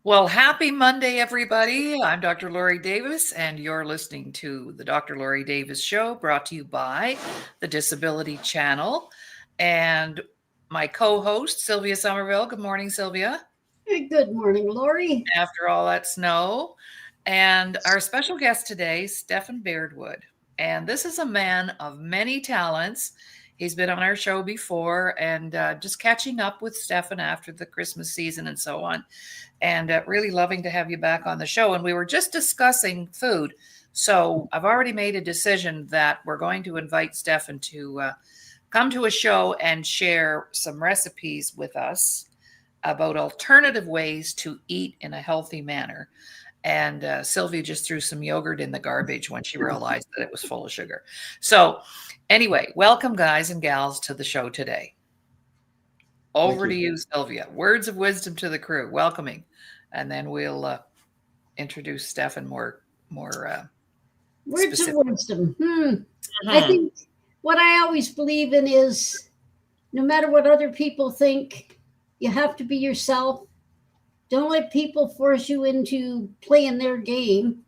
Well, happy Monday, everybody. I'm Dr. Laurie Davis, and you're listening to the Dr. Laurie Davis Show, brought to you by the Disability Channel. And my co-host, Sylvia Somerville. Good morning, Sylvia. Hey, good morning, Laurie. After all that snow. And our special guest today, Stephen Beardwood. And this is a man of many talents. He's been on our show before, and just catching up with Stephen after the Christmas season and so on. And really loving to have you back on the show. And we were just discussing food. So I've already made a decision that we're going to invite Stephen to come to a show and share some recipes with us about alternative ways to eat in a healthy manner. And Sylvia just threw some yogurt in the garbage when she realized that it was full of sugar. So anyway, welcome guys and gals to the show today. Over to you, Sylvia. Words of wisdom to the crew, welcoming. And then we'll introduce Stephen more Words specific. of wisdom. I think what I always believe in is no matter what other people think, you have to be yourself. Don't let people force you into playing their game.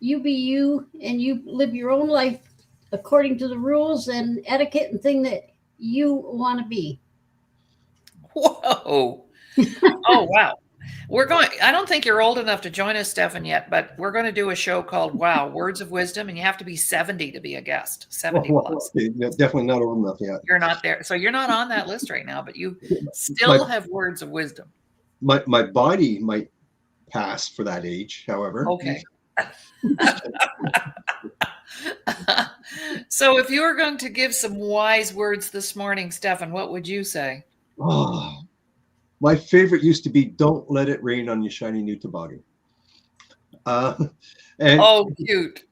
You be you, and you live your own life according to the rules and etiquette and thing that you want to be. Whoa. Oh, wow. I don't think you're old enough to join us, Stephen, yet, but we're going to do a show called Wow, Words of Wisdom, and you have to be 70 to be a guest, 70 plus. Definitely not old enough yet. You're not there. So you're not on that list right now, but you still have words of wisdom. My body might pass for that age, however. Okay. So if you were going to give some wise words this morning, Stephen, what would you say? Oh, my favorite used to be, don't let it rain on your shiny new toboggan. Cute.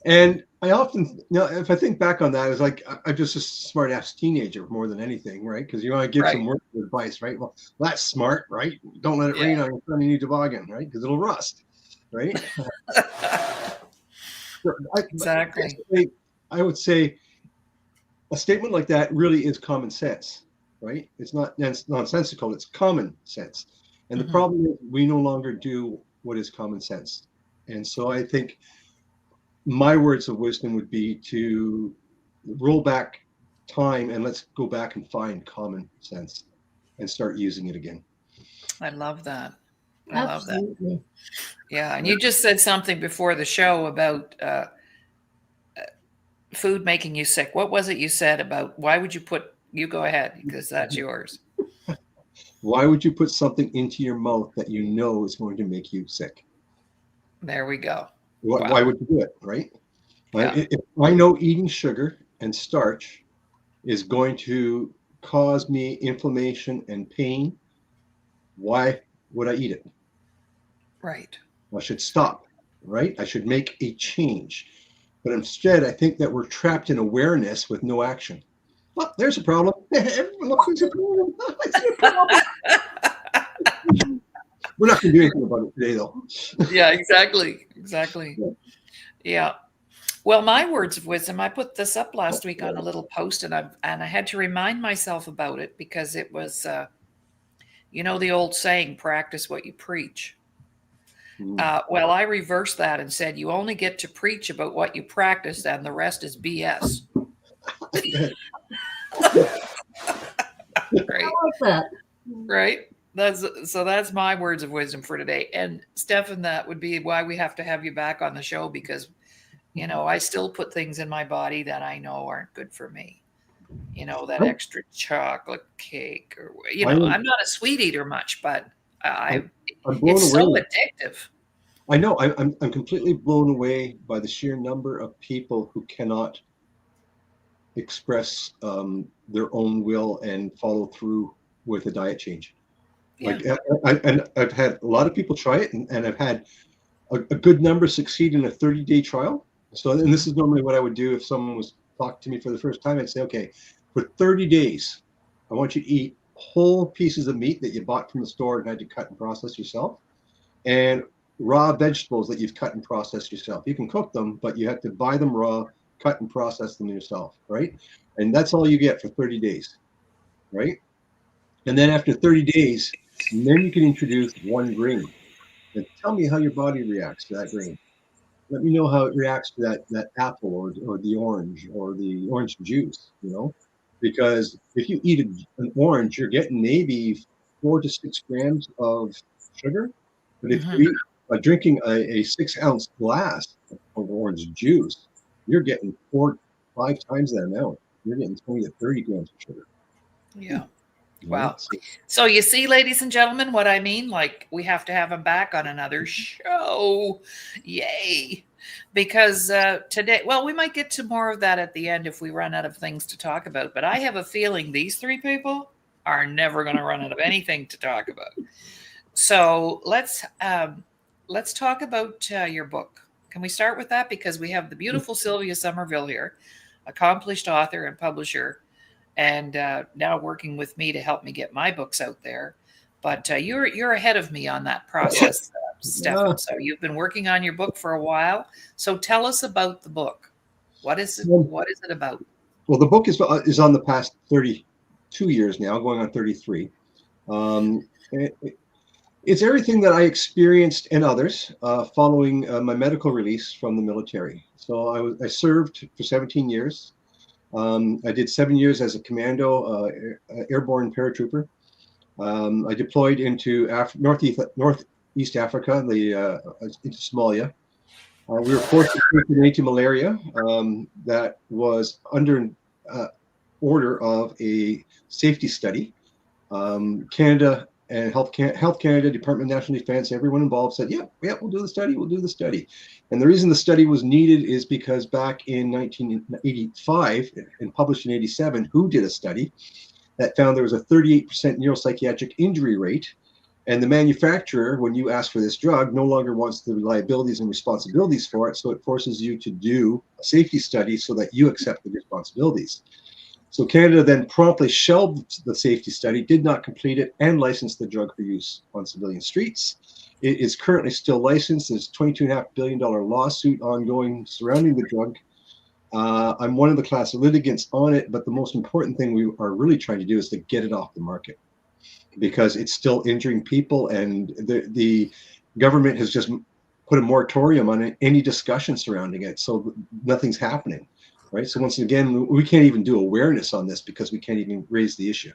And I often, if I think back on that, it's like I'm just a smart ass teenager more than anything, right? Because you want to give some words of advice, right? Well, that's smart, right? Don't let it rain on your shiny new toboggan, right? Because it'll rust, right? Exactly. I would say a statement like that really is common sense, right? It's nonsensical, it's common sense. And the problem is we no longer do what is common sense. And so I think my words of wisdom would be to roll back time and let's go back and find common sense and start using it again. I love that. Absolutely. Love that. Yeah. And you just said something before the show about food making you sick. What was it you said about why would you go ahead because that's yours. Why would you put something into your mouth that you know is going to make you sick? There we go. Why would you do it, right? Yeah. If I know eating sugar and starch is going to cause me inflammation and pain, why would I eat it? Right. I should stop, right? I should make a change. But instead, I think that we're trapped in awareness with no action. Well, there's a problem. Everyone looks, there's a problem. I see a problem. We're not going to do anything about it today, though. Yeah, exactly. Yeah. Well, my words of wisdom, I put this up last week on a little post, and I had to remind myself about it because it was, the old saying, practice what you preach. Well, I reversed that and said, you only get to preach about what you practice, and the rest is BS. Right. I like that. Right. That's my words of wisdom for today. And Stephen, that would be why we have to have you back on the show because, I still put things in my body that I know aren't good for me. That extra chocolate cake or, I'm not a sweet eater much, but it's so addictive. I know. I'm completely blown away by the sheer number of people who cannot express their own will and follow through with a diet change. Yeah. And I've had a lot of people try it, and I've had a good number succeed in a 30-day trial. So, and this is normally what I would do if someone was talking to me for the first time. I'd say, okay, for 30 days, I want you to eat whole pieces of meat that you bought from the store and had to cut and process yourself, and raw vegetables that you've cut and processed yourself. You can cook them, but you have to buy them raw, cut and process them yourself, right? And that's all you get for 30 days, right? And then after 30 days, And then you can introduce 1 grain. And tell me how your body reacts to that grain. Let me know how it reacts to that apple or the orange juice, because if you eat an orange, you're getting maybe 4 to 6 grams of sugar. But if you eat drinking a 6 ounce glass of orange juice, you're getting 4 5 times that amount. You're getting 20 to 30 grams of sugar. Yeah. Right? Wow. So you see, ladies and gentlemen, what I mean? Like, we have to have him back on another show. Yay. Because today, well, we might get to more of that at the end if we run out of things to talk about. But I have a feeling these three people are never going to run out of anything to talk about. So let's talk about your book. Can we start with that? Because we have the beautiful Sylvia Somerville here, accomplished author and publisher, and now working with me to help me get my books out there. But you're ahead of me on that process, Stephen. So you've been working on your book for a while. So tell us about the book. What is it? What is it about? Well, the book is on the past 32 years now, going on 33. It's everything that I experienced and others following my medical release from the military. So I served for 17 years. I did 7 years as a commando airborne paratrooper. I deployed into Northeast Africa, into Somalia. We were forced to treat malaria that was under order of a safety study. Canada and Health Canada, Department of National Defense, everyone involved said, yeah, we'll do the study. And the reason the study was needed is because back in 1985 and published in 87, WHO did a study that found there was a 38% neuropsychiatric injury rate. And the manufacturer, when you ask for this drug, no longer wants the liabilities and responsibilities for it. So it forces you to do a safety study so that you accept the responsibilities. So Canada then promptly shelved the safety study, did not complete it, and licensed the drug for use on civilian streets. It is currently still licensed. There's a $22.5 billion lawsuit ongoing surrounding the drug. I'm one of the class of litigants on it, but the most important thing we are really trying to do is to get it off the market because it's still injuring people, and the government has just put a moratorium on any discussion surrounding it, so nothing's happening. Right. So once again, we can't even do awareness on this because we can't even raise the issue.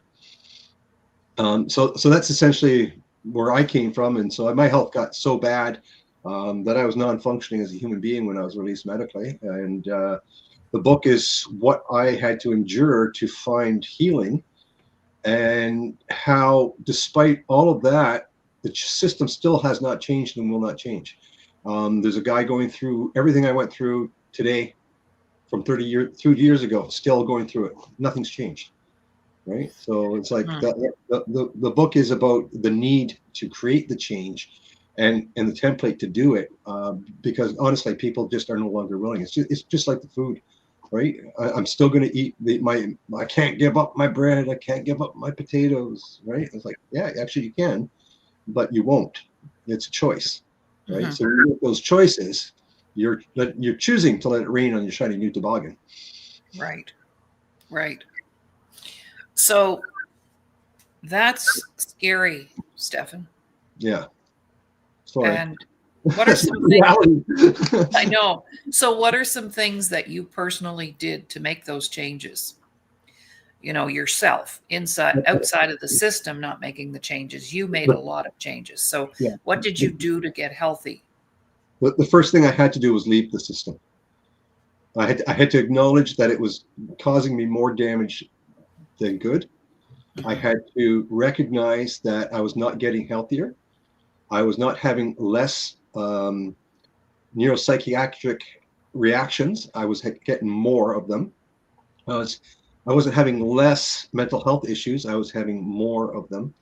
So that's essentially where I came from. And so my health got so bad that I was non-functioning as a human being when I was released medically. And the book is what I had to endure to find healing, and how, despite all of that, the system still has not changed and will not change. There's a guy going through everything I went through today from 30 years ago, still going through it. Nothing's changed, right? So it's like the book is about the need to create the change and the template to do it, because honestly, people just are no longer willing. It's just like the food, right? I'm still going to eat I can't give up my bread. I can't give up my potatoes, right? It's like, yeah, actually you can, but you won't. It's a choice, right? So you make those choices. You're choosing to let it rain on your shiny new toboggan. Right. So that's scary, Stephen. Yeah. Sorry. And what are some things? I know. So what are some things that you personally did to make those changes? Yourself, outside of the system, not making the changes. You made a lot of changes. So what did you do to get healthy? The first thing I had to do was leave the system. I had to acknowledge that it was causing me more damage than good. I had to recognize that I was not getting healthier. I was not having less neuropsychiatric reactions. I was getting more of them. I wasn't having less mental health issues. I was having more of them.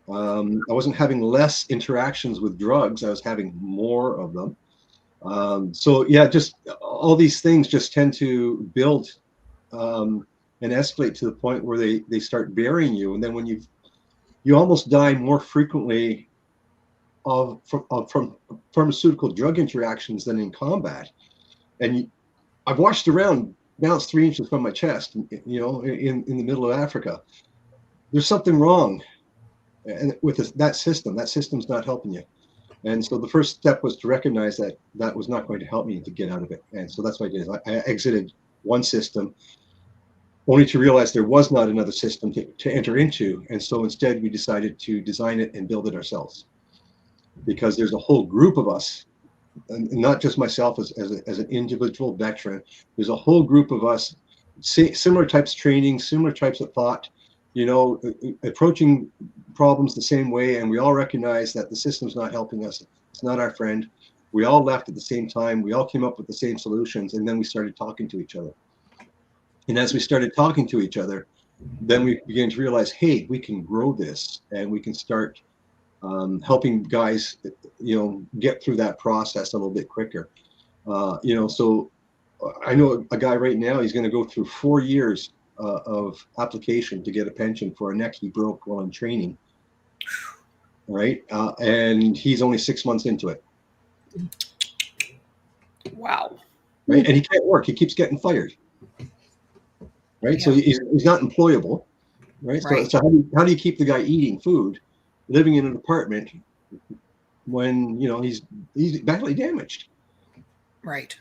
I wasn't having less interactions with drugs. I was having more of them. Just all these things just tend to build and escalate to the point where they start burying you. And then when you almost die more frequently from pharmaceutical drug interactions than in combat. And I've watched around. Now it's 3 inches from my chest, in the middle of Africa. There's something wrong. and with that system's not helping you. And so the first step was to recognize that that was not going to help me to get out of it. And so that's what I did. I exited one system, only to realize there was not another system to enter into. And so instead we decided to design it and build it ourselves, because there's a whole group of us, and not just myself as an individual veteran. There's a whole group of us, similar types of training, similar types of thought, approaching problems the same way. And we all recognize that the system's not helping us. It's not our friend. We all left at the same time. We all came up with the same solutions. And then we started talking to each other. And as we started talking to each other, then we began to realize, hey, we can grow this, and we can start helping guys, get through that process a little bit quicker. So I know a guy right now, he's going to go through 4 years of application to get a pension for a neck he broke while in training. Right. And he's only 6 months into it. Wow. Right. And he can't work. He keeps getting fired. Right. Yeah. So he's not employable. Right. So how do you keep the guy eating food, living in an apartment when, he's badly damaged? Right.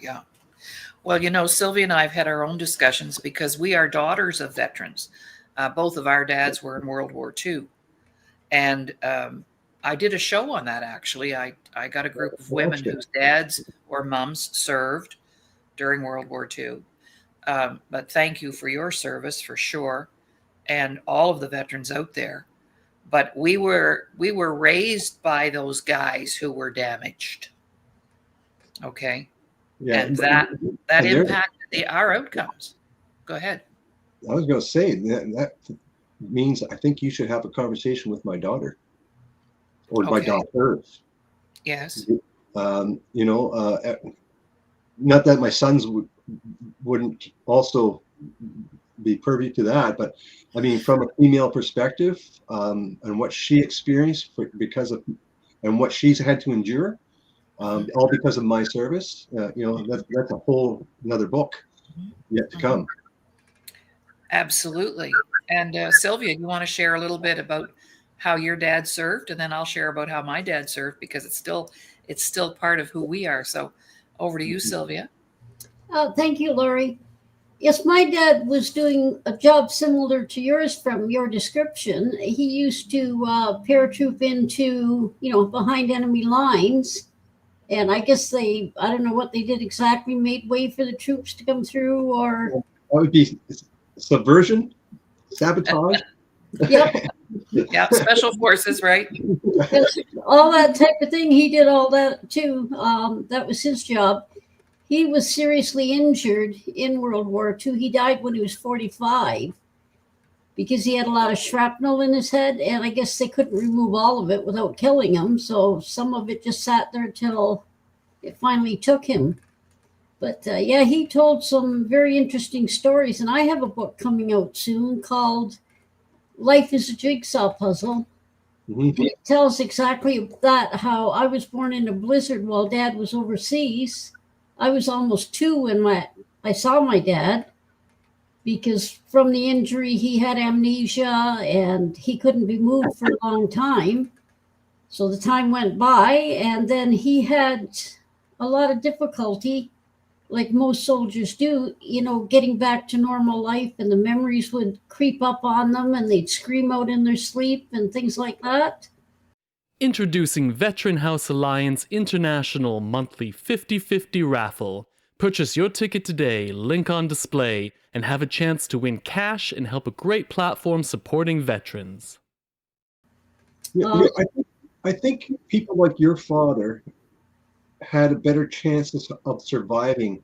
Yeah. Well, Sylvia and I have had our own discussions because we are daughters of veterans. Both of our dads were in World War II. And I did a show on that, actually. I got a group of women whose dads or moms served during World War II. But thank you for your service, for sure, and all of the veterans out there. But we were raised by those guys who were damaged. Okay. Yeah, and that impacted our outcomes. Go ahead. I was going to say that means I think you should have a conversation with my daughter, or my daughters. Yes. Not that my sons wouldn't also be privy to that, but I mean, from a female perspective, and what she experienced and what she's had to endure. All because of my service, that's a whole another book yet to come. Absolutely. And Sylvia, you want to share a little bit about how your dad served, and then I'll share about how my dad served, because it's still part of who we are. So over to you, Sylvia. Thank you, Laurie. Yes, my dad was doing a job similar to yours from your description. He used to paratroop into, behind enemy lines. And I guess I don't know what they did exactly, made way for the troops to come through, or... That would be subversion, sabotage. Yep. Yeah, special forces, right? All that type of thing. He did all that too. That was his job. He was seriously injured in World War II. He died when he was 45 because he had a lot of shrapnel in his head, and I guess they couldn't remove all of it without killing him. So some of it just sat there till it finally took him. But he told some very interesting stories. And I have a book coming out soon called Life is a Jigsaw Puzzle. Mm-hmm. It tells exactly that, how I was born in a blizzard while Dad was overseas. I was almost 2 when I saw my dad, because from the injury, he had amnesia and he couldn't be moved for a long time. So the time went by, and then he had a lot of difficulty, like most soldiers do, getting back to normal life, and the memories would creep up on them and they'd scream out in their sleep and things like that. Introducing Veteran House Alliance International Monthly 50/50 Raffle. Purchase your ticket today, link on display, and have a chance to win cash and help a great platform supporting veterans. I think people like your father had a better chances of surviving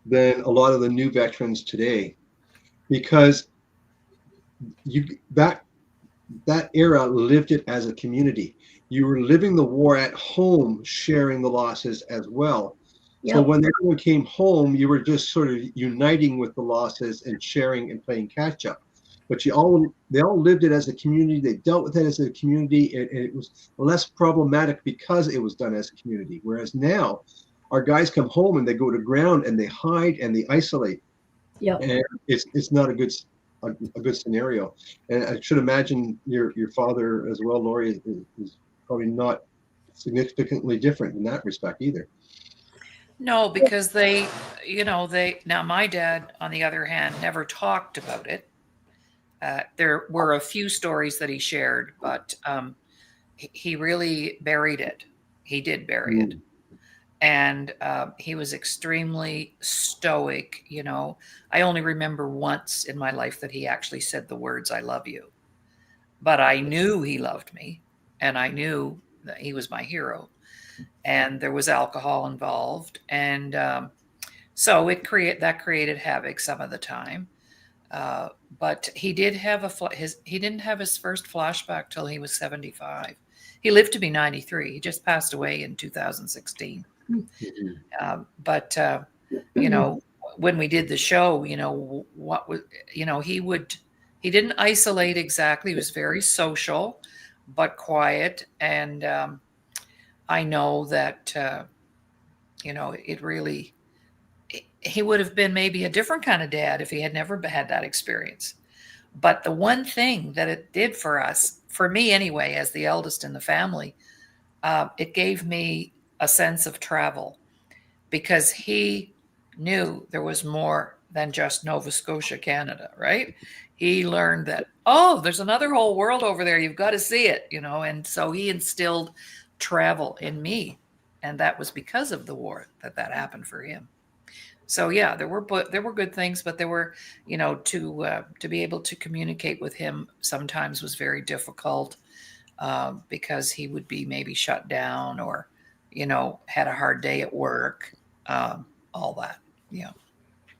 than a lot of the new veterans today, because that era lived it as a community. You were living the war at home, sharing the losses as well. Yep. So when everyone came home, you were just sort of uniting with the losses and sharing and playing catch up. But they all lived it as a community. They dealt with it as a community, and it was less problematic because it was done as a community. Whereas now, our guys come home and they go to ground and they hide and they isolate. Yep. And it's not a good a good scenario. And I should imagine your father as well, Laurie, is probably not significantly different in that respect either. No, because they, now my dad, on the other hand, never talked about it. There were a few stories that he shared, but he really buried it. He did bury it. And he was extremely stoic. I only remember once in my life that he actually said the words, "I love you." But I knew he loved me, and I knew that he was my hero. And there was alcohol involved. And so that created havoc some of the time. But he did have he didn't have his first flashback till he was 75. He lived to be 93. He just passed away in 2016. But when we did the show, what was, he didn't isolate exactly. He was very social, but quiet. And I know that, it really, he would have been maybe a different kind of dad if he had never had that experience. But the one thing that it did for us, for me anyway, as the eldest in the family, it gave me a sense of travel, because he knew there was more than just Nova Scotia, Canada, right? He learned that, there's another whole world over there. You've got to see it, and so he instilled travel in me. And that was because of the war that happened for him. So yeah, there were good things, but there were, to be able to communicate with him sometimes was very difficult, because he would be maybe shut down or, had a hard day at work, all that. Yeah.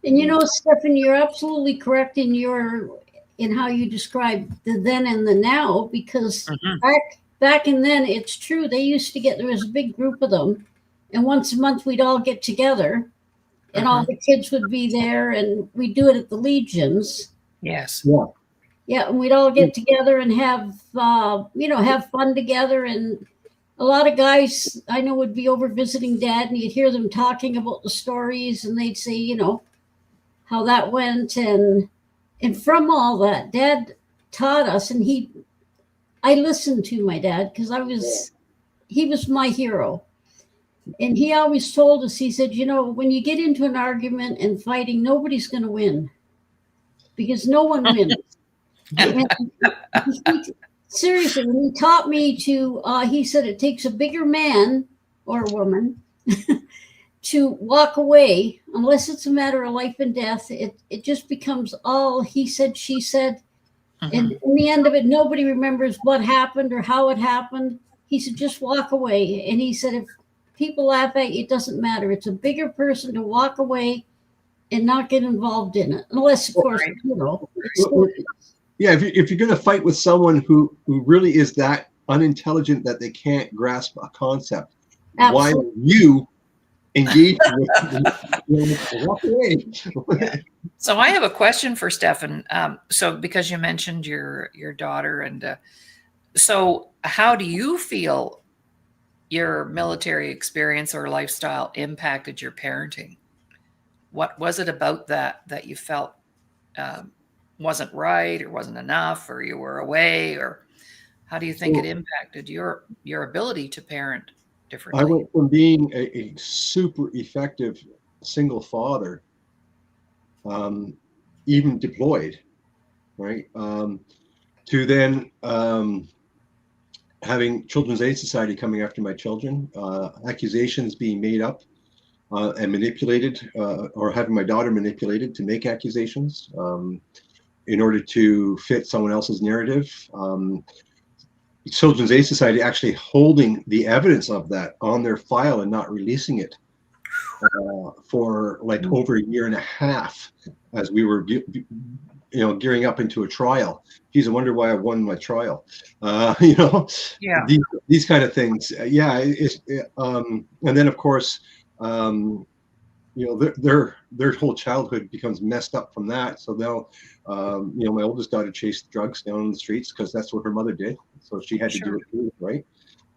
And Stephen, you're absolutely correct in how you describe the then and the now, because back in then, it's true. There was a big group of them, and once a month we'd all get together, and all the kids would be there, and we'd do it at the Legions. Yes. Yeah. Yeah, and we'd all get together and have fun together. And a lot of guys I know would be over visiting Dad, and you'd hear them talking about the stories, and they'd say, how that went, and from all that, Dad taught us, and I listened to my dad because he was my hero. And he always told us, he said, when you get into an argument and fighting, nobody's going to win, because no one wins. Seriously, when he taught me he said it takes a bigger man or woman to walk away, unless it's a matter of life and death. It just becomes all he said, she said. And in the end of it, nobody remembers what happened or how it happened. He said, just walk away. And he said, if people laugh at you, it doesn't matter. It's a bigger person to walk away and not get involved in it. Unless, of course, yeah, if you're going to fight with someone who really is that unintelligent that they can't grasp a concept, why would you engage with walk away? So I have a question for Stephen. So because you mentioned your daughter, and so how do you feel your military experience or lifestyle impacted your parenting? What was it about that you felt wasn't right or wasn't enough, or you were away, or how do you think it impacted your ability to parent differently? I went from being a super effective single father, even deployed, right, to then having Children's Aid Society coming after my children, accusations being made up and manipulated, or having my daughter manipulated to make accusations in order to fit someone else's narrative. Children's Aid Society actually holding the evidence of that on their file and not releasing it for like over a year and a half as we were gearing up into a trial. Geez, I wonder why I won my trial. Yeah. These kind of things. Yeah. And then of course, their whole childhood becomes messed up from that. So now, my oldest daughter chased drugs down the streets because that's what her mother did. So she had to do it too, right?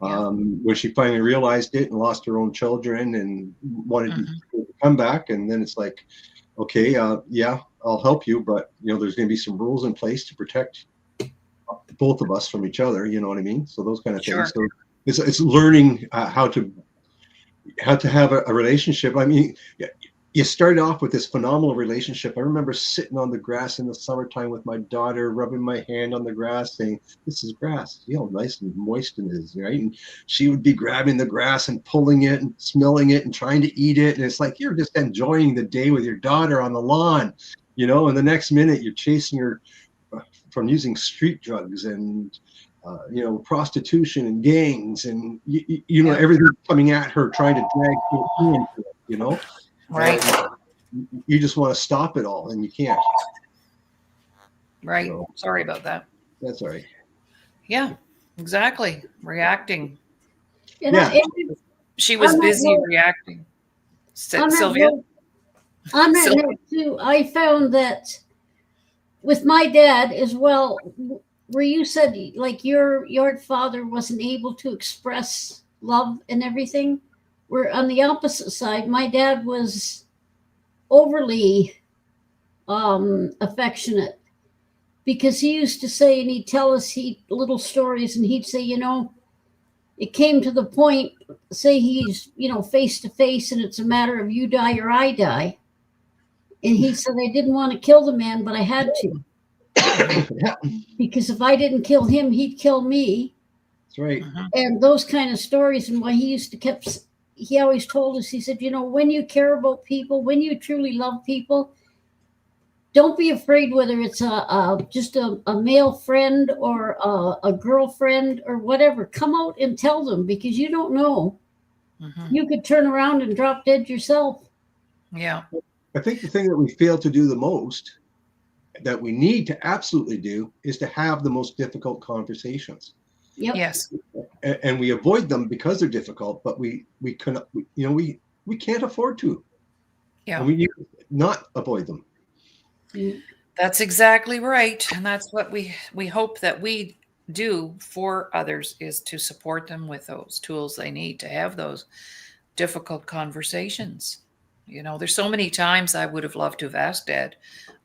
Yeah. When she finally realized it and lost her own children and wanted to come back, and then it's like, okay, yeah, I'll help you, but there's going to be some rules in place to protect both of us from each other. You know what I mean? So those kind of Sure. things. So it's learning how to have a relationship. I mean, you started off with this phenomenal relationship. I remember sitting on the grass in the summertime with my daughter, rubbing my hand on the grass, saying, "This is grass. You know how nice and moist it is, right?" And she would be grabbing the grass and pulling it and smelling it and trying to eat it. And it's like you're just enjoying the day with your daughter on the lawn, and the next minute you're chasing her from using street drugs and prostitution and gangs and everything coming at her, trying to drag her into it, Right. you just want to stop it all and you can't. Right. So, Sorry about that. that's all right. Yeah, exactly. Reacting. And Yeah. She was On that busy note- reacting. on Sylvia? on that Sylvia. note too, I found that with my dad as well, where you said like your father wasn't able to express love and everything, where on the opposite side, my dad was overly affectionate, because he used to say, and he'd tell us little stories, and he'd say, it came to the point, say he's face to face and it's a matter of you die or I die, and he said, I didn't want to kill the man, but I had to. Yeah, Because if I didn't kill him, he'd kill me. that's right. And those kind of stories. And why he always told us, he said, when you care about people, when you truly love people, don't be afraid whether it's just a male friend or a girlfriend or whatever. Come out and tell them, because you don't know. You could turn around and drop dead yourself. Yeah. I think the thing that we fail to do the most, that we need to absolutely do, is to have the most difficult conversations. Yep. Yes. And we avoid them because they're difficult, but we can't afford to. Yeah. And we need to not avoid them. That's exactly right. And that's what we hope that we do for others, is to support them with those tools they need to have those difficult conversations. There's so many times I would have loved to have asked Dad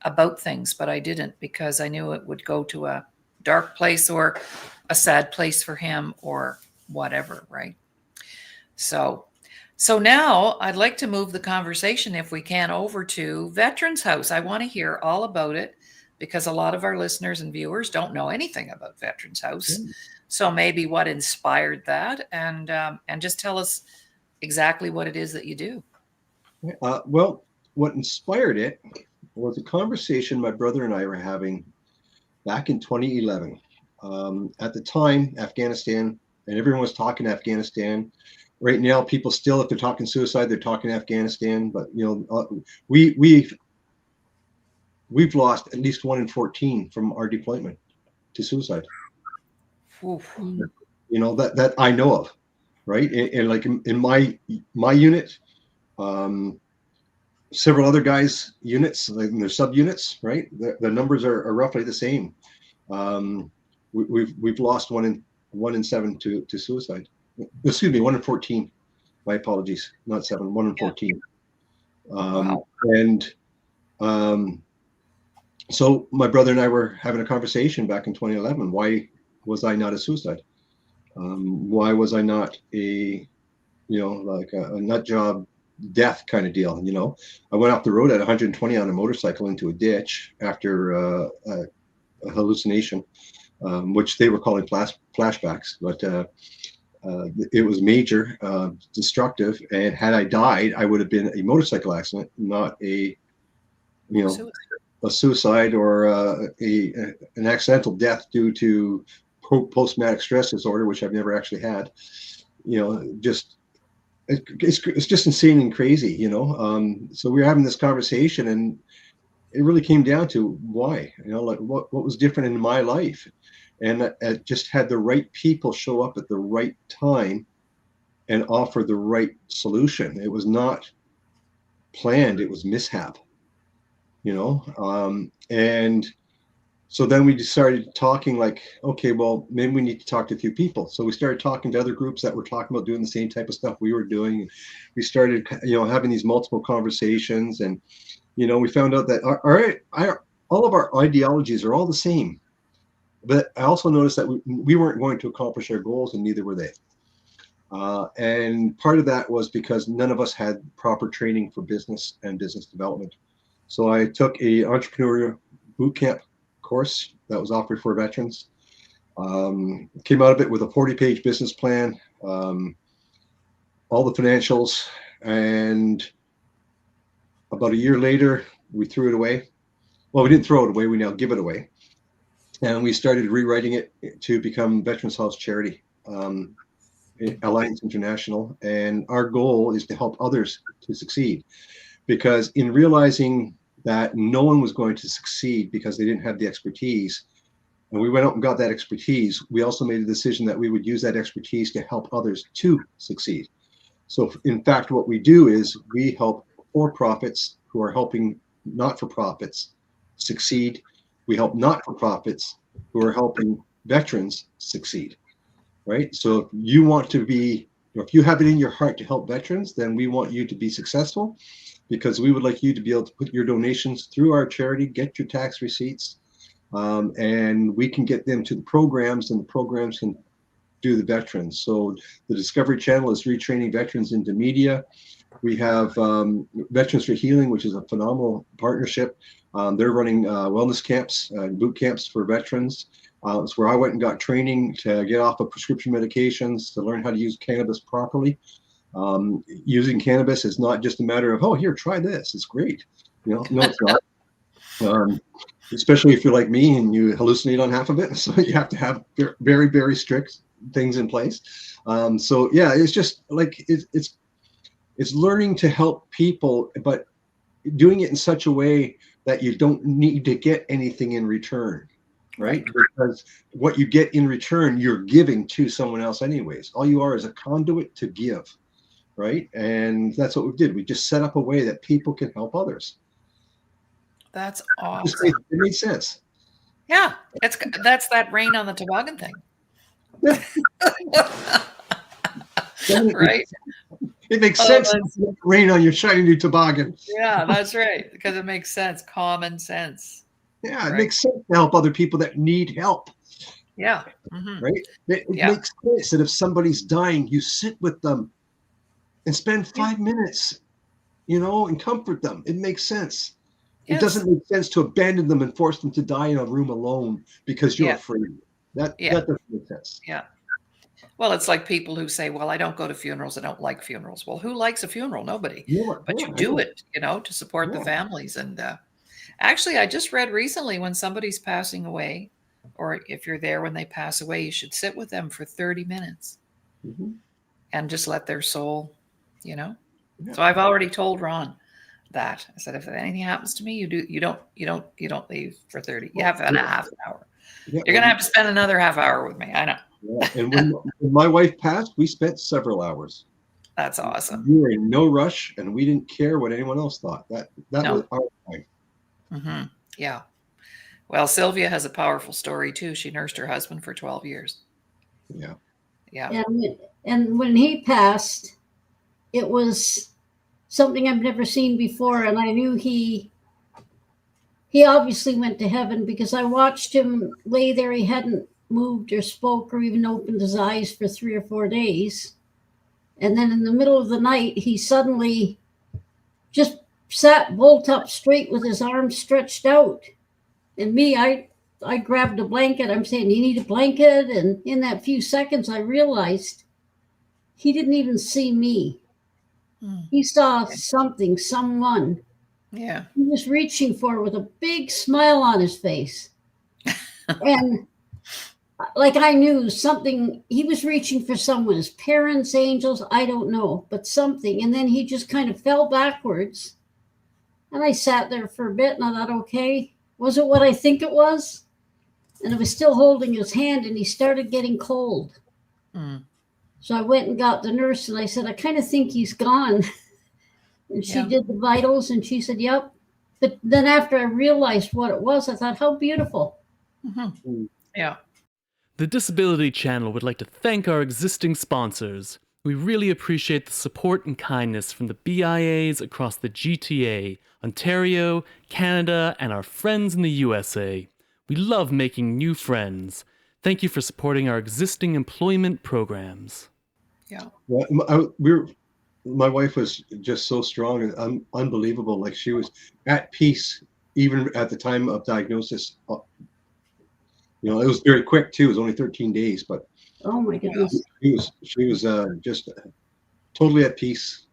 about things, but I didn't, because I knew it would go to a dark place or a sad place for him or whatever, right? So now I'd like to move the conversation, if we can, over to Veterans House. I want to hear all about it, because a lot of our listeners and viewers don't know anything about Veterans House. So maybe what inspired that, and just tell us exactly what it is that you do. Well, what inspired it was a conversation my brother and I were having back in 2011. At the time, Afghanistan, and everyone was talking Afghanistan. Right now, people still, if they're talking suicide, they're talking Afghanistan. But we've lost at least 1 in 14 from our deployment to suicide. Oof. That I know of, right? And like in my unit. Several other guys' units, like their subunits, right? The numbers are roughly the same. We've lost 1 in 7 to suicide. Excuse me, 1 in 14. My apologies, not 7, 1 in 14. Wow. And so my brother and I were having a conversation back in 2011. Why was I not a suicide? Why was I not a nut job death kind of deal? I went off the road at 120 on a motorcycle into a ditch after a hallucination, which they were calling flashbacks, but it was major, destructive. And had I died, I would have been a motorcycle accident, not a suicide or an accidental death due to post-traumatic stress disorder, which I've never actually had. It's just insane and crazy, so we were having this conversation, and it really came down to why, like what was different in my life. And I just had the right people show up at the right time and offer the right solution. It was not planned, it was mishap, and so then we started talking like, okay, well, maybe we need to talk to a few people. So we started talking to other groups that were talking about doing the same type of stuff we were doing. We started, having these multiple conversations, and we found out that all of our ideologies are all the same. But I also noticed that we weren't going to accomplish our goals, and neither were they. And part of that was because none of us had proper training for business and business development. So I took a entrepreneurial boot camp course that was offered for veterans. Came out of it with a 40-page business plan, all the financials, and about a year later, we threw it away. Well, we didn't throw it away, we now give it away. And we started rewriting it to become Veterans House Charity, Alliance International. And our goal is to help others to succeed. Because in realizing that no one was going to succeed because they didn't have the expertise, and we went out and got that expertise, we also made a decision that we would use that expertise to help others to succeed. So in fact, what we do is we help for-profits who are helping not-for-profits succeed. We help not-for-profits who are helping veterans succeed, right? So if you want to be, if you have it in your heart to help veterans, then we want you to be successful, because we would like you to be able to put your donations through our charity, get your tax receipts, and we can get them to the programs, and the programs can do the veterans. So the Discovery Channel is retraining veterans into media. We have Veterans for Healing, which is a phenomenal partnership. They're running wellness camps and boot camps for veterans. It's where I went and got training to get off of prescription medications, to learn how to use cannabis properly. Using cannabis is not just a matter of, oh, here, try this, it's great. No, it's not. Especially if you're like me and you hallucinate on half of it. So you have to have very, very strict things in place. So yeah, it's just like, it's learning to help people, but doing it in such a way that you don't need to get anything in return, right? Because what you get in return, you're giving to someone else anyways. All you are is a conduit to give, right? And that's what we did. We just set up a way that people can help others. That's awesome. It made sense. Yeah, that's that rain on the toboggan thing. Right? It makes sense. Rain on your shiny new toboggan. Yeah, that's right. Because it makes sense. Common sense. Yeah, it makes sense to help other people that need help. Yeah. Right? It makes sense that if somebody's dying, you sit with them and spend 5 minutes, and comfort them. It makes sense. Yes. It doesn't make sense to abandon them and force them to die in a room alone because you're afraid. That doesn't make sense. Yeah. Well, it's like people who say, well, I don't go to funerals. I don't like funerals. Well, who likes a funeral? Nobody. But you do it, to support the families. And actually, I just read recently, when somebody's passing away, or if you're there when they pass away, you should sit with them for 30 minutes and just let their soul, So I've already told Ron that. I said, if anything happens to me, you don't leave for 30. You have a half an hour. You're going to have to spend another half hour with me. I know. Yeah. And when my wife passed, we spent several hours. That's awesome. We were in no rush, and we didn't care what anyone else thought. That was our time. Yeah. Well, Sylvia has a powerful story too. She nursed her husband for 12 years. Yeah. Yeah. And when he passed, it was something I've never seen before, and I knew he obviously went to heaven, because I watched him lay there. He hadn't moved or spoke or even opened his eyes for 3 or 4 days. And then in the middle of the night, he suddenly just sat bolt up straight with his arms stretched out. And me, I grabbed a blanket. I'm saying, you need a blanket? And in that few seconds, I realized he didn't even see me. He saw something, someone. Yeah. He was reaching for, with a big smile on his face. And like, I knew something, he was reaching for someone, his parents, angels, I don't know, but something. And then he just kind of fell backwards. And I sat there for a bit, and I thought, okay, was it what I think it was? And I was still holding his hand, and he started getting cold. So I went and got the nurse, and I said, I kind of think he's gone. And she did the vitals, and she said, yep. But then after I realized what it was, I thought, how beautiful. Yeah. The Disability Channel would like to thank our existing sponsors: We really appreciate the support and kindness from the BIAs across the GTA, Ontario, Canada, and our friends in the USA. We love making new friends. Thank you for supporting our existing employment programs. Yeah. Well, my wife was just so strong and unbelievable. Like, she was at peace even at the time of diagnosis. It was very quick too. It was only 13 days, but Oh my goodness. she was just totally at peace.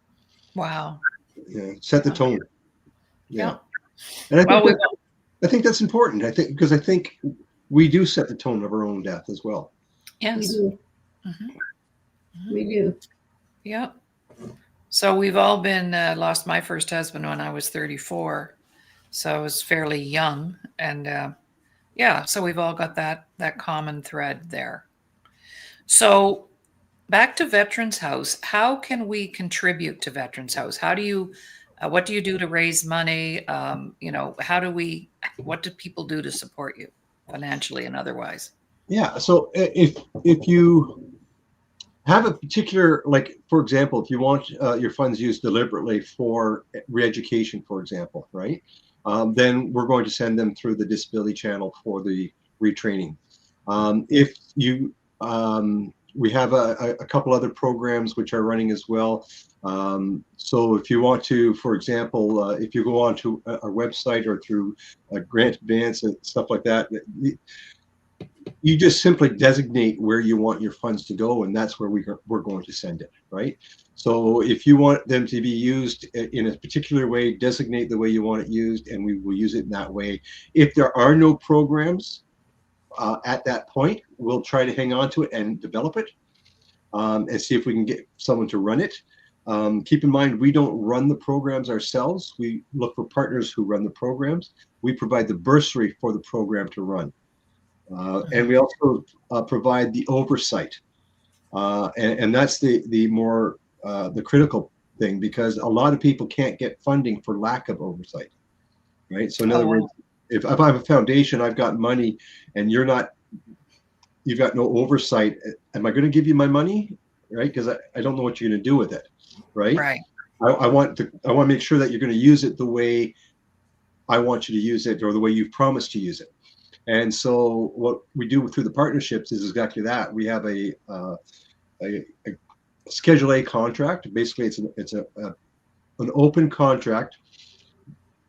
Wow. Yeah, set the tone. Yeah. And I think that's important. Because I think we do set the tone of our own death as well. Yes. We do. We do. Yeah. So we've all been lost my first husband when I was 34. So I was fairly young. And so we've all got that common thread there. So back to Veterans House, how can we contribute to Veterans House? How do you, what do you do to raise money? What do people do to support you financially and otherwise? Yeah. So if you have a particular, like, for example, if you want your funds used deliberately for re-education, for example, right? Then we're going to send them through the disability channel for the retraining. If you, we have a couple other programs which are running as well. So if you want to, for example, if you go onto our website or through Grant Advance and stuff like that, you just simply designate where you want your funds to go, and that's where we're going to send it, right? So if you want them to be used in a particular way, designate the way you want it used, and we will use it in that way. If there are no programs at that point, we'll try to hang on to it and develop it, and see if we can get someone to run it. Keep in mind, we don't run the programs ourselves. We look for partners who run the programs. We provide the bursary for the program to run. And we also provide the oversight, and that's the more the critical thing, because a lot of people can't get funding for lack of oversight, right? So in other words, if I have a foundation, I've got money, and you've got no oversight, am I going to give you my money, right? Because I don't know what you're going to do with it, right? Right. I want to make sure that you're going to use it the way I want you to use it, or the way you've promised to use it. And so what we do through the partnerships is exactly that. We have a Schedule A contract. Basically, it's an open contract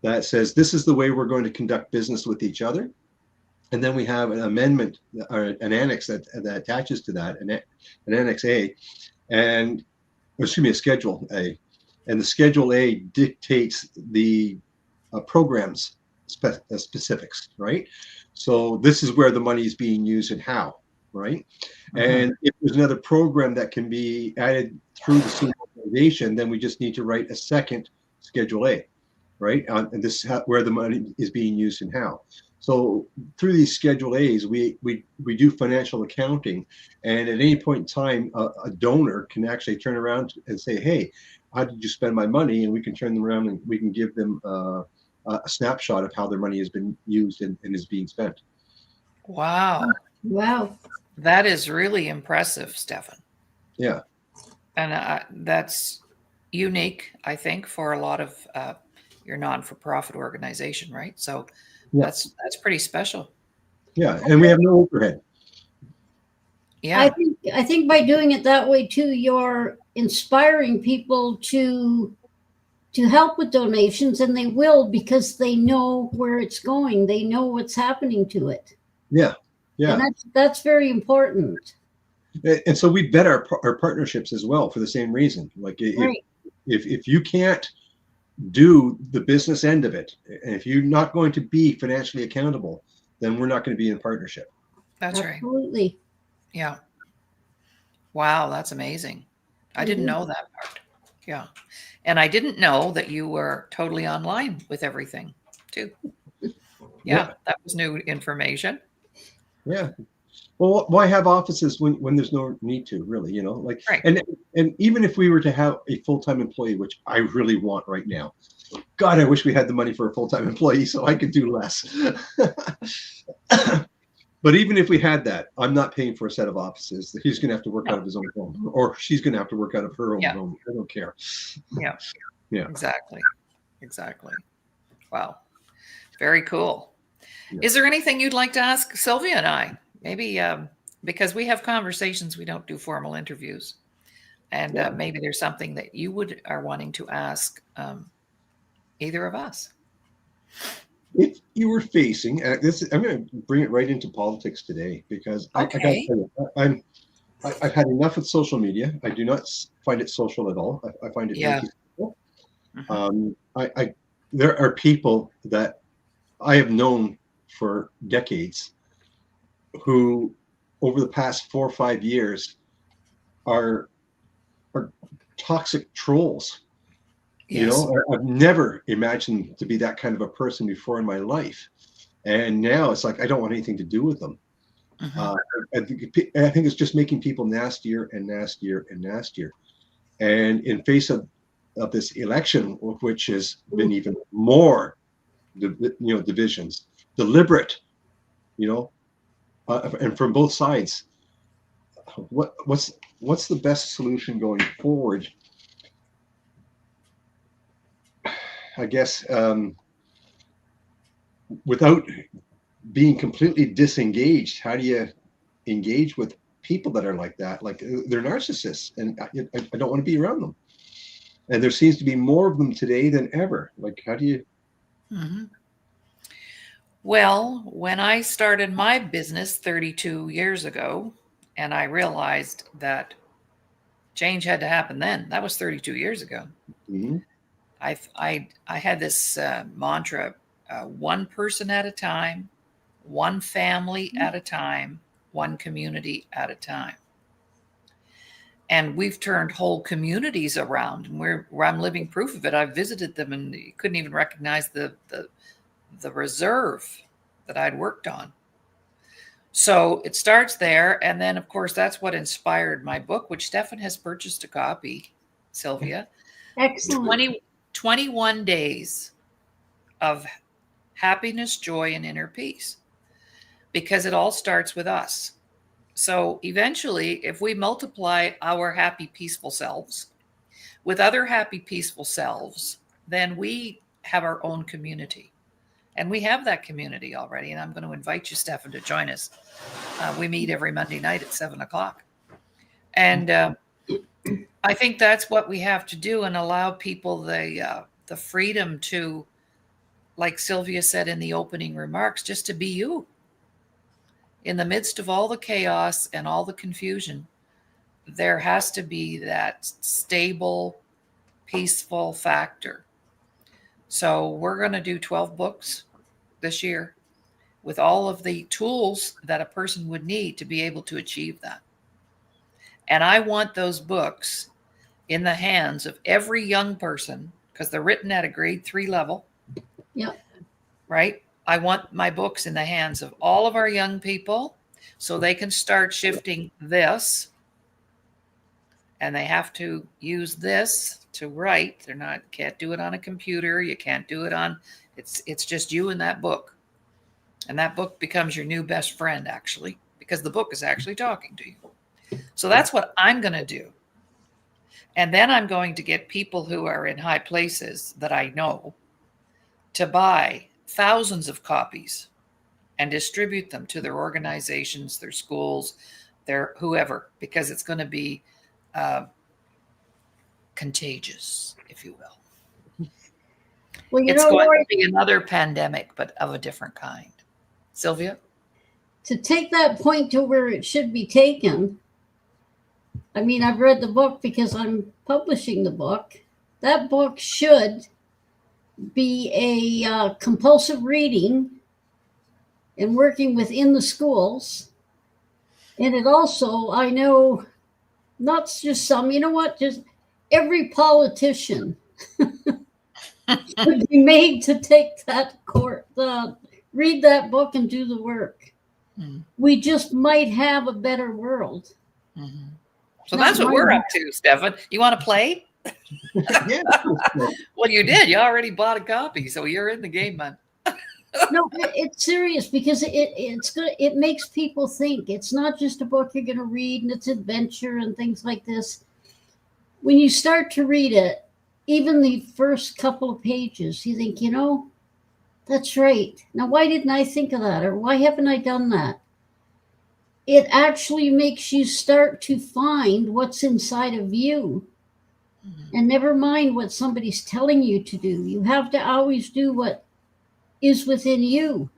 that says this is the way we're going to conduct business with each other. And then we have an amendment or an annex that attaches to that, an Annex A, and a Schedule A. And the Schedule A dictates the programs specifics, right? So this is where the money is being used and how, right? And if there's another program that can be added through the same organization, then we just need to write a second Schedule A, right? And this is where the money is being used and how. So through these Schedule A's, we do financial accounting, and at any point in time, a donor can actually turn around and say, hey, how did you spend my money? And we can turn them around and we can give them a snapshot of how their money has been used and is being spent. Wow. Wow. That is really impressive, Stephen. Yeah. And that's unique, I think, for a lot of your non-for-profit organization, right? So that's pretty special. Yeah, and we have no overhead. Yeah. I think by doing it that way too, you're inspiring people to help with donations, and they will, because they know where it's going. They know what's happening to it. Yeah. And that's very important. And so we vet our partnerships as well for the same reason. Like if you can't do the business end of it, and if you're not going to be financially accountable, then we're not going to be in partnership. That's right. Absolutely. Yeah. Wow, that's amazing. I didn't know that part. Yeah. And I didn't know that you were totally online with everything too. Yeah, that was new information. Yeah. Well, why have offices when there's no need to, really, like, right. And even if we were to have a full-time employee, which I really want right now, God, I wish we had the money for a full-time employee so I could do less. But even if we had that, I'm not paying for a set of offices. He's going to have to work out of his own home, or she's going to have to work out of her own home. I don't care. Yeah. Yeah. Exactly. Wow. Very cool. Yeah. Is there anything you'd like to ask Sylvia and I? Maybe because we have conversations, we don't do formal interviews. And maybe there's something that you are wanting to ask either of us. If you were facing this, I'm going to bring it right into politics today, because I got to tell you, I've had enough with social media. I do not find it social at all. I find it anti-social. There are people that I have known for decades who, over the past 4 or 5 years, are toxic trolls. You know, I've never imagined to be that kind of a person before in my life, and now it's like I don't want anything to do with them. I think it's just making people nastier and nastier and nastier. And in face of this election, which has been even more, divisions, deliberate, and from both sides, what's the best solution going forward? I guess without being completely disengaged, how do you engage with people that are like that? Like, they're narcissists, and I don't want to be around them. And there seems to be more of them today than ever. Like, how do you? Well, when I started my business 32 years ago, and I realized that change had to happen then, that was 32 years ago. I had this mantra, one person at a time, one family at a time, one community at a time. And we've turned whole communities around, and where I'm living proof of it. I've visited them, and you couldn't even recognize the reserve that I'd worked on. So it starts there, and then, of course, that's what inspired my book, which Stephen has purchased a copy, Sylvia. Excellent. 21 days of happiness, joy, and inner peace, because it all starts with us. So eventually, if we multiply our happy, peaceful selves with other happy, peaceful selves, then we have our own community. And we have that community already. And I'm going to invite you, Stephen, to join us. We meet every Monday night at 7:00. And I think that's what we have to do, and allow people the freedom to, like Sylvia said in the opening remarks, just to be you. In the midst of all the chaos and all the confusion, there has to be that stable, peaceful factor. So we're going to do 12 books this year with all of the tools that a person would need to be able to achieve that. And I want those books in the hands of every young person, because they're written at a grade 3 level. Yeah. Right? I want my books in the hands of all of our young people, so they can start shifting this, and they have to use this to write. Can't do it on a computer. You can't do it on, it's just you and that book. And that book becomes your new best friend, actually, because the book is actually talking to you. So that's what I'm going to do. And then I'm going to get people who are in high places that I know to buy thousands of copies and distribute them to their organizations, their schools, their whoever, because it's going to be contagious, if you will. Well, it's going to be another pandemic, but of a different kind. Sylvia? To take that point to where it should be taken, I mean, I've read the book because I'm publishing the book. That book should be a compulsive reading and working within the schools. And it also, I know, not just some, you know what, just every politician should be made to take that course, read that book and do the work. We just might have a better world. So that's what we're up to, Stephen. You want to play? Yeah. Well, you did. You already bought a copy, so you're in the game, man. No, it's serious because it's good. It makes people think. It's not just a book you're going to read and it's adventure and things like this. When you start to read it, even the first couple of pages, you think, that's right. Now, why didn't I think of that? Or why haven't I done that? It actually makes you start to find what's inside of you. And never mind what somebody's telling you to do. You have to always do what is within you.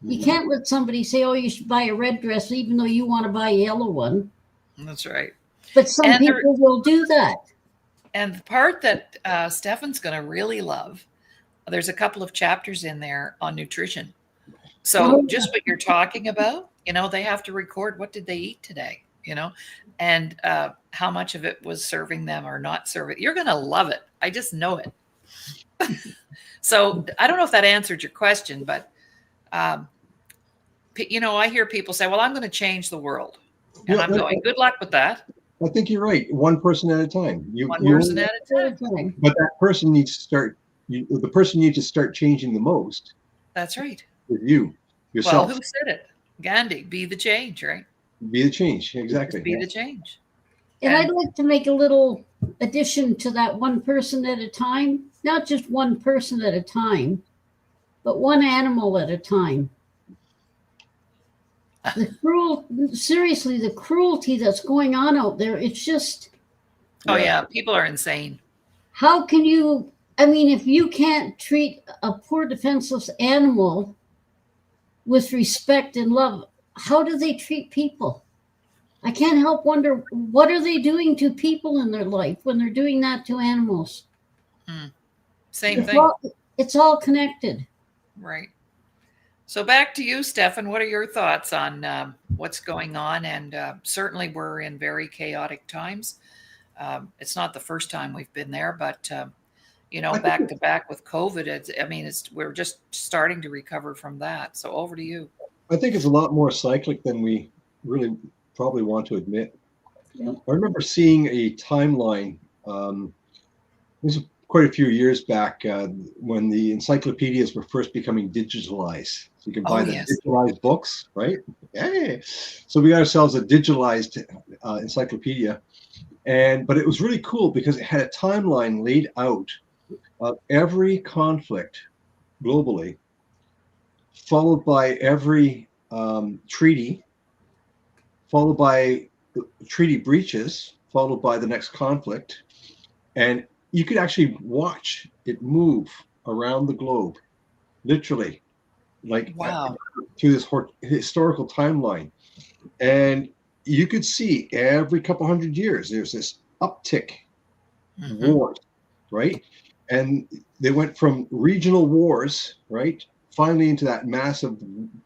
You can't let somebody say, "Oh, you should buy a red dress," even though you want to buy a yellow one. That's right. But some people will do that. And the part that Stefan's going to really love, there's a couple of chapters in there on nutrition. So just what you're talking about, they have to record what did they eat today, and how much of it was serving them or not serving. You're going to love it. I just know it. So I don't know if that answered your question, but, I hear people say, well, I'm going to change the world. And I'm going, good luck with that. I think you're right. One person at a time. One person at a time. But that person needs to start, the person you need to start changing the most. That's right. With you, yourself. Well, who said it? Gandhi, be the change, right? Be the change, exactly. Be the change. And I'd like to make a little addition to that, one person at a time, not just one person at a time, but one animal at a time. Seriously, the cruelty that's going on out there, it's just... Oh, yeah, people are insane. How can you... if you can't treat a poor defenseless animal with respect and love, how do they treat people? I can't help wonder, what are they doing to people in their life when they're doing that to animals? Same thing. It's all connected. Right. So back to you, Stephan. What are your thoughts on what's going on? And certainly we're in very chaotic times. It's not the first time we've been there, but, back to back with COVID, we're just starting to recover from that. So over to you. I think it's a lot more cyclic than we really probably want to admit. Yeah. I remember seeing a timeline. This was quite a few years back when the encyclopedias were first becoming digitalized. So you can buy digitalized books, right? Yay! So we got ourselves a digitalized encyclopedia, but it was really cool because it had a timeline laid out of every conflict globally, followed by every treaty, followed by treaty breaches, followed by the next conflict. And you could actually watch it move around the globe, literally, through this historical timeline. And you could see every couple hundred years, there's this uptick in wars, right? And they went from regional wars, right, finally into that massive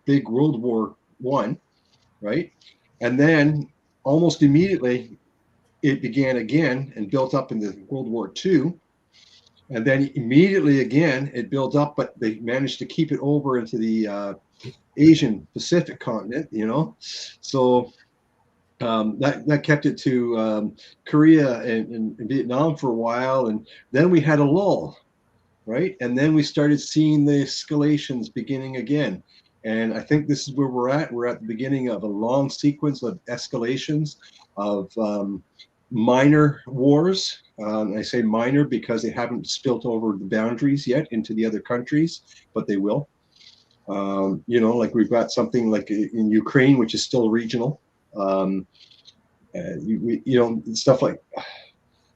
big World War I, right? And then almost immediately it began again and built up into World War II. And then immediately again it built up, but they managed to keep it over into the Asian Pacific continent, So that kept it to Korea and Vietnam for a while. And then we had a lull, right? And then we started seeing the escalations beginning again. And I think this is where we're at. We're at the beginning of a long sequence of escalations of minor wars. I say minor because they haven't spilt over the boundaries yet into the other countries, but they will. Like we've got something like in Ukraine, which is still regional. Stuff like,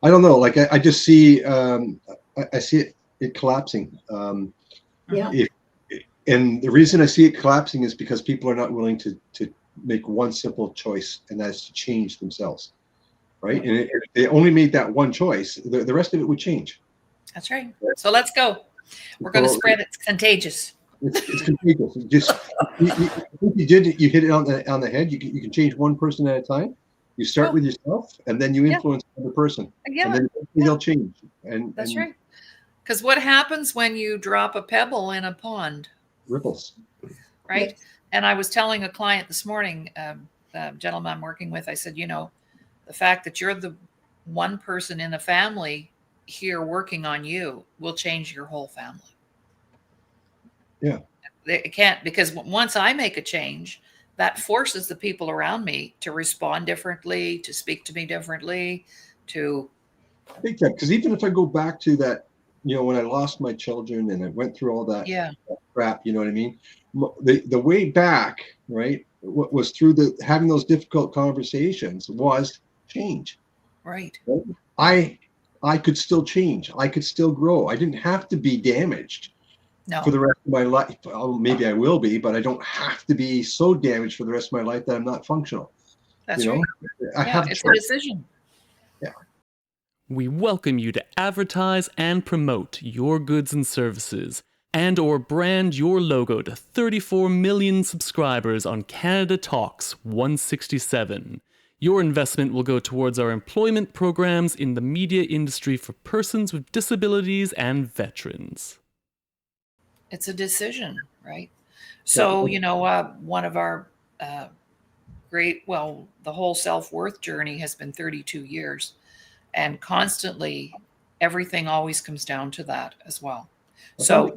I don't know. Like I just see, I see it collapsing. And the reason I see it collapsing is because people are not willing to make one simple choice, and that's to change themselves, right? And if they only made that one choice, the rest of it would change. That's right. So let's go. We're going to spread it. It's contagious. It's contagious. You hit it on the head. You can change one person at a time. You start with yourself, and then you influence another person, and then they'll change. And that's right. Because what happens when you drop a pebble in a pond? Ripples. Right. Yes. And I was telling a client this morning, the gentleman I'm working with, I said, the fact that you're the one person in the family here working on you will change your whole family. Yeah. It can't, because once I make a change, that forces the people around me to respond differently, to speak to me differently, to. I think that, because even if I go back to that, when I lost my children and I went through all that crap, you know what I mean? The way back, right, what was through having those difficult conversations was change. Right. I could still change. I could still grow. I didn't have to be damaged for the rest of my life. Oh, maybe I will be, but I don't have to be so damaged for the rest of my life that I'm not functional. That's right. It's a decision. Yeah. We welcome you to advertise and promote your goods and services, and or brand your logo to 34 million subscribers on Canada Talks 167. Your investment will go towards our employment programs in the media industry for persons with disabilities and veterans. It's a decision, right? So, one of our the whole self-worth journey has been 32 years. And constantly, everything always comes down to that as well. So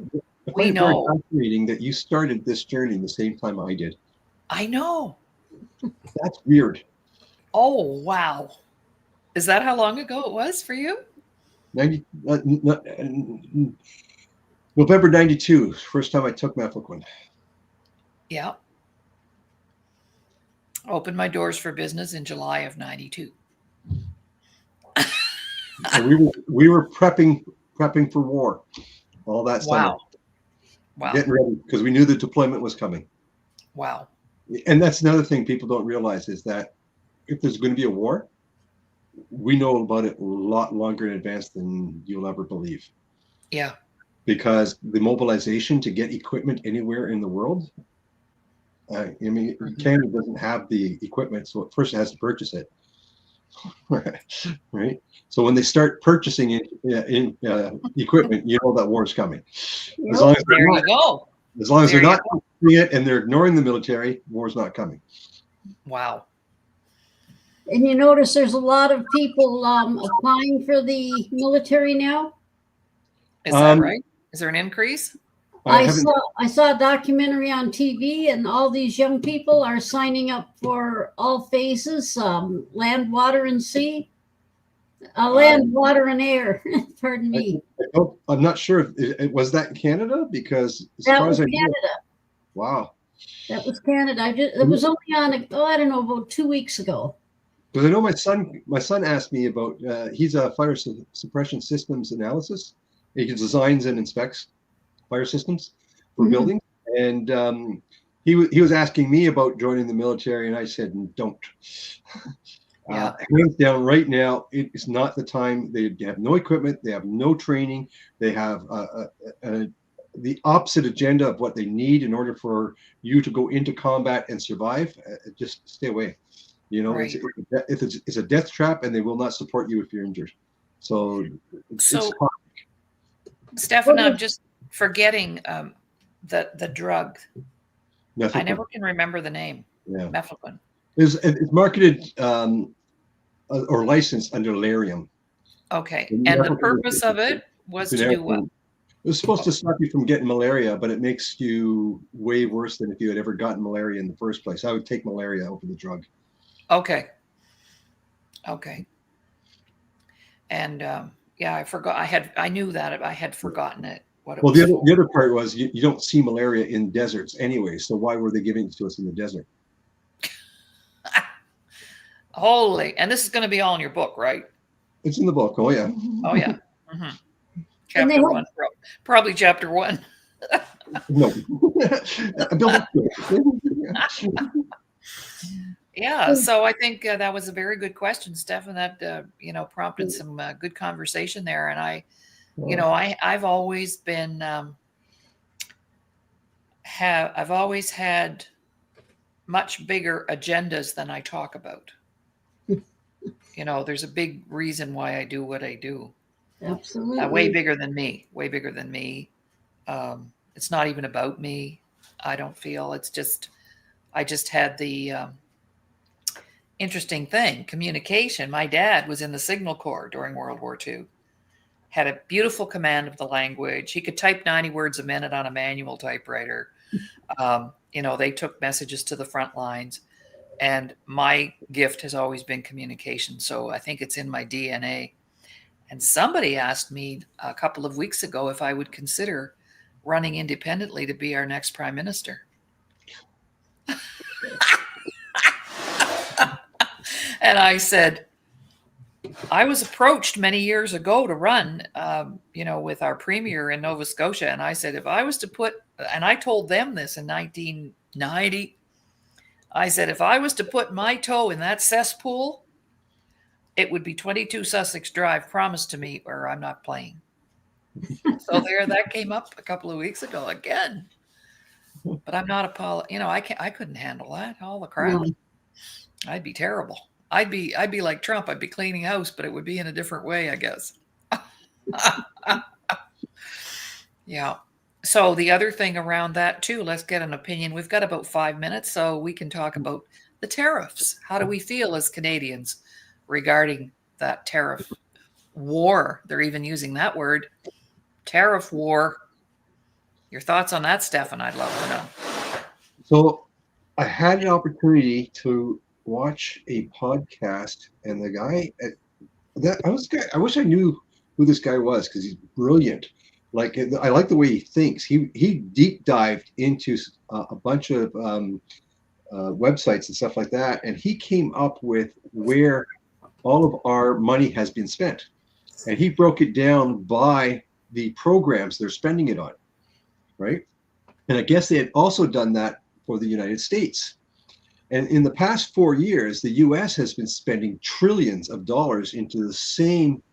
we know. Very fascinating that you started this journey the same time I did. I know. That's weird. Oh, wow. Is that how long ago it was for you? November 92, first time I took mefloquine. Yeah. Opened my doors for business in July of 92. we were prepping for war all that summer. Wow. Getting ready because we knew the deployment was coming. Wow. And that's another thing people don't realize is that if there's going to be a war, we know about it a lot longer in advance than you'll ever believe. Yeah. Because the mobilization to get equipment anywhere in the world, Canada doesn't have the equipment, so first it has to purchase it. Right. So when they start purchasing equipment, you know that war is coming. As long as they're not doing it and they're ignoring the military, war's not coming. Wow. And you notice there's a lot of people applying for the military now. Is that right? Is there an increase? I saw a documentary on TV, and all these young people are signing up for all phases: land, water, and sea. Land, water, and air. Pardon me. I'm not sure if was that in Canada, because that was Canada. Wow. That was Canada. It was only on, I don't know, about 2 weeks ago. Because I know my son asked me about, he's a fire suppression systems analysis. He designs and inspects fire systems for buildings. And he was asking me about joining the military, and I said, don't. Hands down, right now, it is not the time. They have no equipment. They have no training. They have the opposite agenda of what they need in order for you to go into combat and survive. Just stay away. Right. It's a death trap, and they will not support you if you're injured. So Stephen, I'm just forgetting the drug. Mefloquine. I never can remember the name. Yeah. Mefloquine. It's marketed or licensed under Larium. Okay. And the purpose of it was to do what? It was supposed to stop you from getting malaria, but it makes you way worse than if you had ever gotten malaria in the first place. I would take malaria over the drug. Okay. And I forgot. I knew that. I had forgotten it. The other part was you don't see malaria in deserts anyway. So why were they giving it to us in the desert? Holy! And this is going to be all in your book, right? It's in the book. Oh yeah. Oh yeah. Mm-hmm. Chapter 1, probably chapter 1. No. Yeah, so I think that was a very good question, Stephen. That prompted some good conversation there, and I've always been I've always had much bigger agendas than I talk about. There's a big reason why I do what I do. Absolutely. Way bigger than me. It's not even about me. I don't feel. It's just, I just had the interesting thing, communication. My dad was in the Signal Corps during World War II. Had a beautiful command of the language. He could type 90 words a minute on a manual typewriter. They took messages to the front lines, and my gift has always been communication. So I think it's in my DNA. And somebody asked me a couple of weeks ago if I would consider running independently to be our next prime minister. And I said, I was approached many years ago to run, with our premier in Nova Scotia. And I said, if I was to and I told them this in 1990, I said, if I was to put my toe in that cesspool, it would be 22 Sussex Drive, promised to me, or I'm not playing. So that came up a couple of weeks ago again. But I'm not I couldn't handle that. All the crap. No. I'd be terrible. I'd be like Trump. I'd be cleaning house, but it would be in a different way, I guess. Yeah. So the other thing around that too, let's get an opinion. We've got about 5 minutes, so we can talk about the tariffs. How do we feel as Canadians regarding that tariff war? They're even using that word, tariff war. Your thoughts on that, Stephen? I'd love to know. So I had an opportunity to watch a podcast, and the guy I wish I knew who this guy was, because he's brilliant. Like, I like the way he thinks. He deep dived into a bunch of websites and stuff like that, and he came up with where all of our money has been spent, and he broke it down by the programs they're spending it on, right? And I guess they had also done that for the United States. And in the past 4 years, the US has been spending trillions of dollars into the same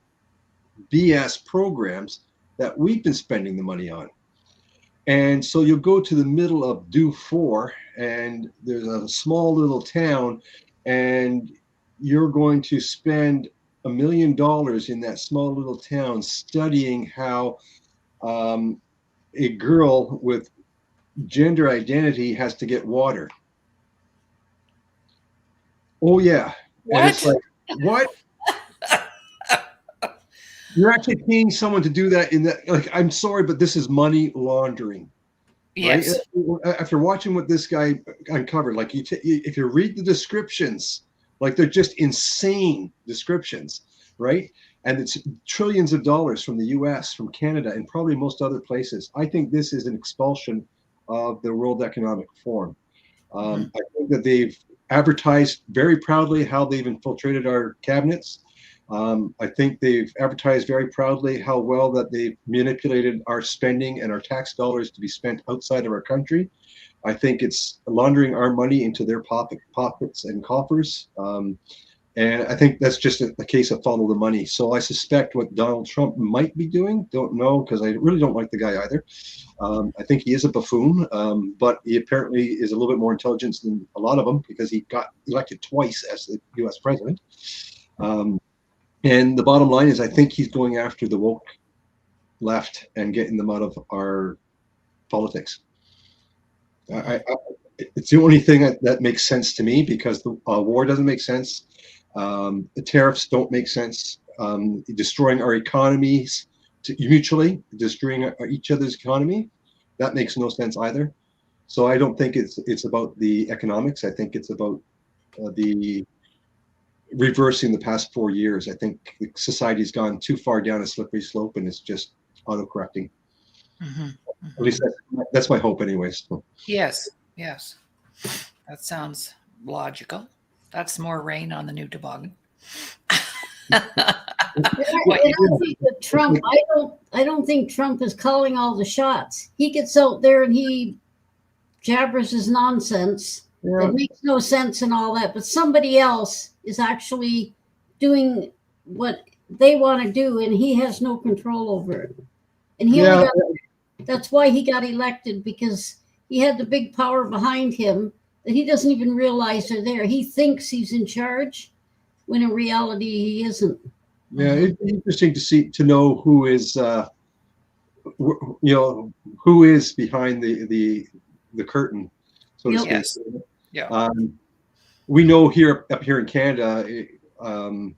BS programs that we've been spending the money on. And so you'll go to the middle of Do4, and there's a small little town, and you're going to spend $1 million in that small little town studying how a girl with gender identity has to get water. Oh yeah. What? And it's like, what? You're actually paying someone to do that in that, like, I'm sorry, but this is money laundering. Yes. Right? After watching what this guy uncovered, like, if you read the descriptions, like, they're just insane descriptions, right? And it's trillions of dollars from the US, from Canada, and probably most other places. I think this is an expulsion of the World Economic Forum. I think that they've advertised very proudly how they've infiltrated our cabinets. I think they've advertised very proudly how well that they've manipulated our spending and our tax dollars to be spent outside of our country. I think it's laundering our money into their pockets and coffers. And I think that's just a case of follow the money. So I suspect what Donald Trump might be doing, don't know, because I really don't like the guy either. I think he is a buffoon, but he apparently is a little bit more intelligent than a lot of them, because he got elected twice as the US president. And the bottom line is, I think he's going after the woke left and getting them out of our politics. It's the only thing that makes sense to me, because the war doesn't make sense. The tariffs don't make sense. Destroying our economies mutually, destroying each other's economy, that makes no sense either. So I don't think it's about the economics. I think it's about the reversing the past 4 years. I think society's gone too far down a slippery slope, and it's just auto-correcting. At least that's my hope anyways. Yes. That sounds logical. That's more rain on the new toboggan. I don't think that Trump, I don't think Trump is calling all the shots. He gets out there and he jabbers his nonsense. Yeah. It makes no sense and all that, but somebody else is actually doing what they want to do, and he has no control over it. And that's why he got elected, because he had the big power behind him that he doesn't even realize are there. He thinks he's in charge, when in reality he isn't. Yeah, it's interesting to know who is who is behind the curtain, so to speak. Yes. Yeah. We know up here in Canada, the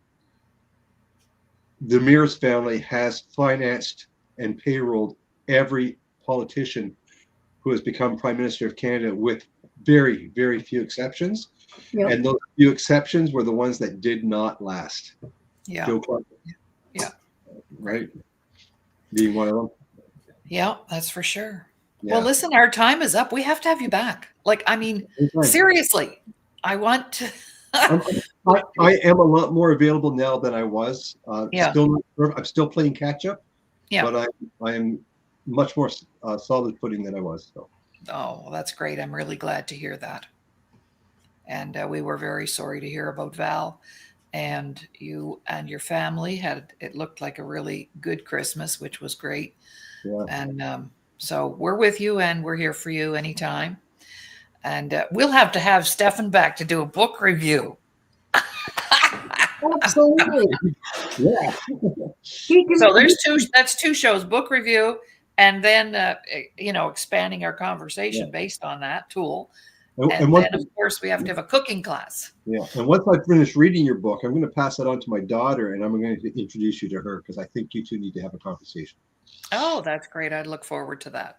Mears family has financed and payrolled every politician who has become Prime Minister of Canada with very, very few exceptions. Yep. And those few exceptions were the ones that did not last. Yeah. Joe Clark. Yeah. Right. Being one of them. Yeah, that's for sure. Yeah. Well, listen, our time is up. We have to have you back. Like, I mean, seriously, I want to. I am a lot more available now than I was. Yeah. I'm still playing catch up. Yeah. But I am much more solid footing than I was. So. Oh, well, that's great. I'm really glad to hear that. And we were very sorry to hear about Val. And you and your family it looked like a really good Christmas, which was great. Yeah. And so we're with you and we're here for you anytime. And we'll have to have Stephen back to do a book review. Absolutely. Yeah. So that's two shows, book review, and then, expanding our conversation based on that tool. And then, of course, we have to have a cooking class. Yeah. And once I finish reading your book, I'm going to pass it on to my daughter, and I'm going to introduce you to her because I think you two need to have a conversation. Oh, that's great. I'd look forward to that.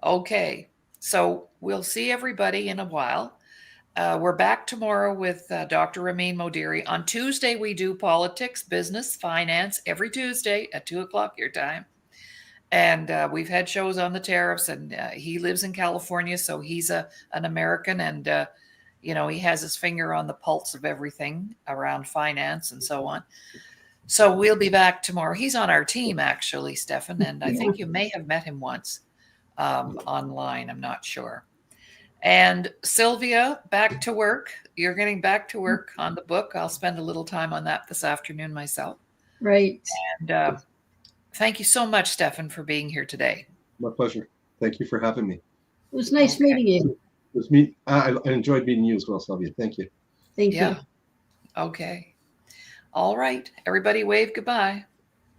Okay. So we'll see everybody in a while. We're back tomorrow with Dr. Ramin Modiri. On Tuesday, we do politics, business, finance every Tuesday at 2:00 your time. And we've had shows on the tariffs, and he lives in California, so he's an American, and he has his finger on the pulse of everything around finance and so on. So we'll be back tomorrow. He's on our team, actually, Stephen, and I think you may have met him once online. I'm not sure. And Sylvia, back to work. You're getting back to work on the book. I'll spend a little time on that this afternoon myself. Right. And thank you so much, Stephen, for being here today. My pleasure. Thank you for having me. It was nice meeting you. It was me. I enjoyed meeting you as well, Sylvia. Thank you. Thank you. Okay. All right. Everybody wave goodbye.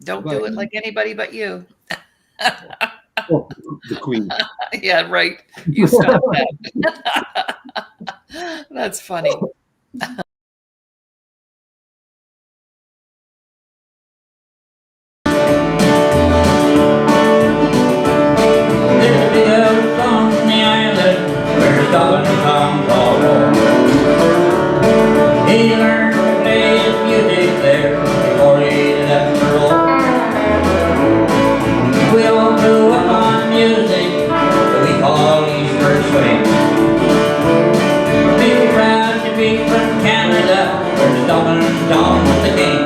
Don't do it like anybody but you. Oh, the queen. Yeah, right. You stop that. That's funny. Stompin Tom called home. He learned to play his music there before he left the road. We all grew up on music that we call Easter swing. Big proud to be from Canada, where Stompin Tom was the king.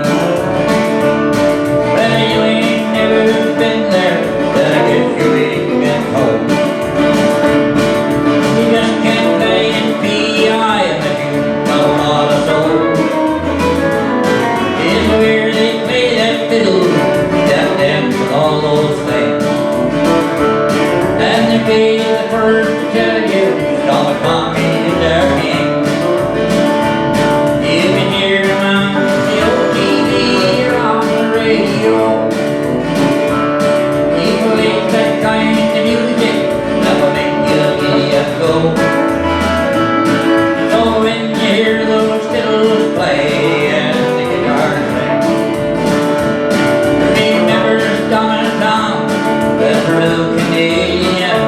Well, you ain't never been there, then I guess you ain't been home. Be the first to tell you, Stompin Tom is their king. You can hear him on the old TV or on the radio. He plays that kind of music that will make you get go. So when you hear those fiddles play and the guitars sing, remember Stompin Tom, the true Canadian.